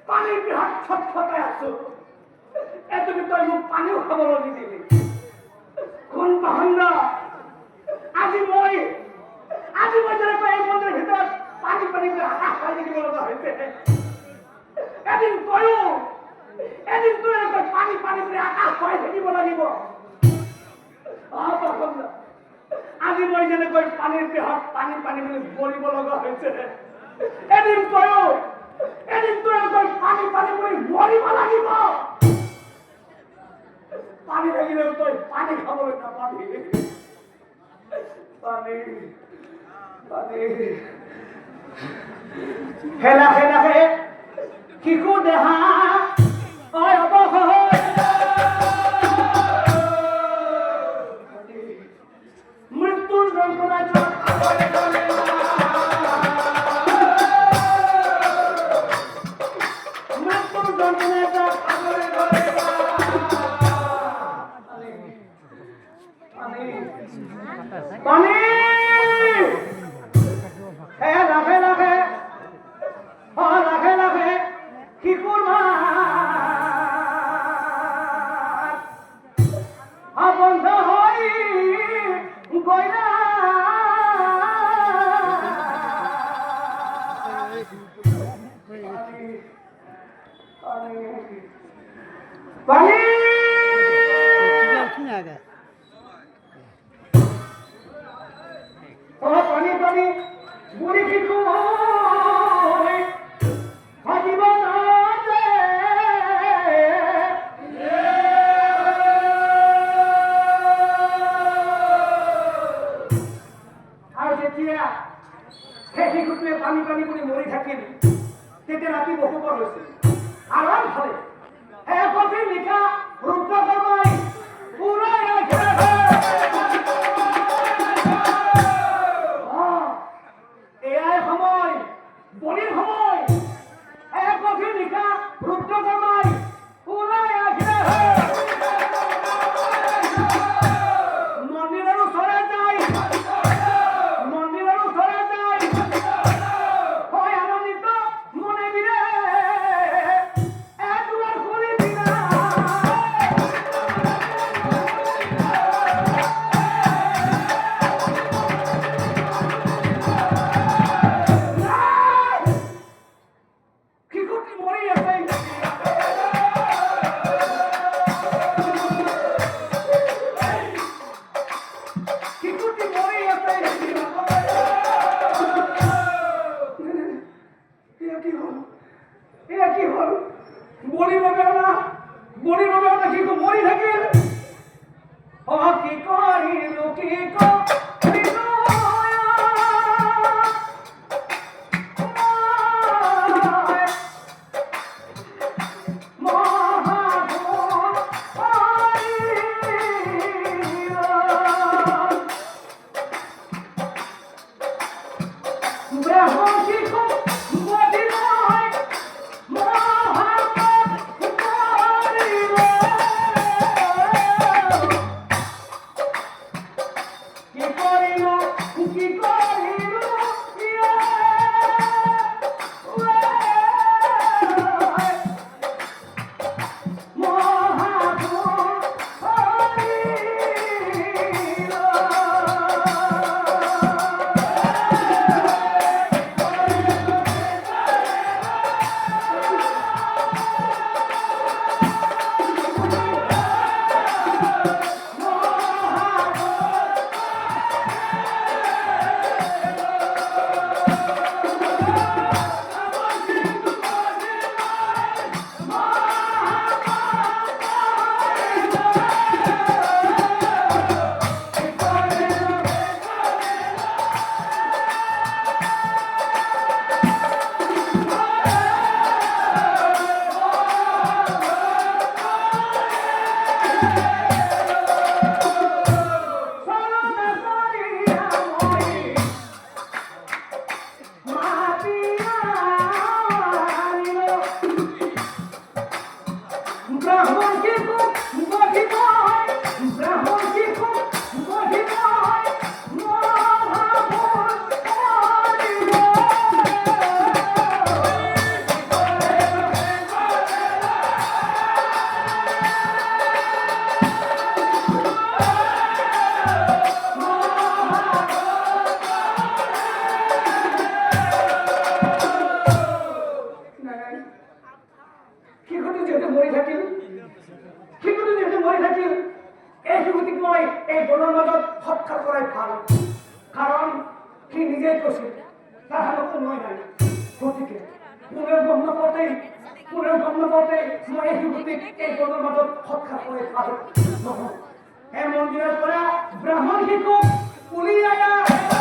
পানির বিহার ছটফটায় আছো এতদিন তো মুখ পানিও খাবার দিলি কোন বাহান্না আজি মই যারা এই মন্দিরের ভিতর পানি পানি করে আকাশ পানি কি বলা হয়েছে এদিন কয়ও এদিন তুই পানি পানি করে আকাশ পানি থেকে বলা দিব আজি মই যেনে কই পানির বিহার পানি পানি করে বলিব লগা হয়েছে এদিন কয়ও এদিন তুই কই পানি পানি করে মরিব লাগিব পানি লাগিলে তুই পানি খাবো না পানি পানি পানি হেলা হেলা হে কিকু দেহা ওই অবহ মৃত্যুর যন্ত্রণা মৃত্যুর যন্ত্রণা পানি হে লাভে লাভে লাভে লাভে কি করবা বন্ধ হই গয়না পানি পানি পানি বুড়ি কিছু হাজিব না আর যেতিয়া সেই শিশুটোৱে পানী পানী কৰি মৰি থাকিল তেতিয়া ৰাতি বহু পৰ হৈছিল আৰাম হলে একপি নিশা ৰুদ্ৰ কৰ্মাই পুৰা এয়াই সময় বলির সময় এক গভীর নিশা রুদ্র কর্মাই পুরাই আসে মন্দিরেরও সরে যায় মন্দিরেরও সরে যায় হয় আনন্দিত মনে বিরে একবার করে দিনা বলি রবে না কি মরি থাকে কি করিল কি কি করিল শিশুটি যেহেতু মরে থাকিল এই যুগতিক মই এই বনৰ মাজত হত্যা কৰাই ভাল কাৰণ সি নিজেই কৈছিল তাহানো কোনোৱে নাই গতিকে কোনেও গম নাপাওঁতেই মই এই যুগতিক এই বনৰ মাজত হত্যা কৰাই ভাল নহয় এই মন্দিৰৰ পৰা ব্ৰাহ্মণ শিশুক উলিয়াই